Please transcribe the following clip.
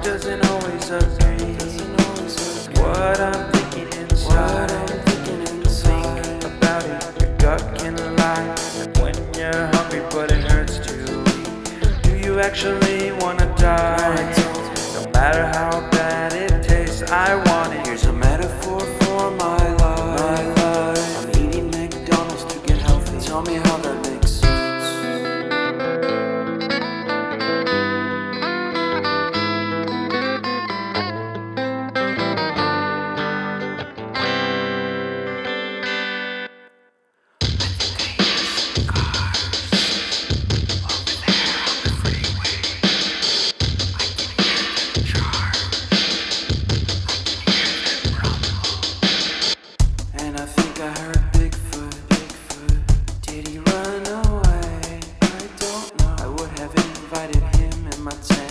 doesn't always agree. What I'm thinking inside. Think about it, your gut can lie. And when you're hungry but it hurts to eat, do you actually wanna die? No matter how bad it tastes, I want it. Here's a metaphor for my life. I'm eating McDonald's to get healthy. Tell me how that makes sense. And I think I heard Bigfoot. Did he run away? I don't know. I would have invited him in my tent.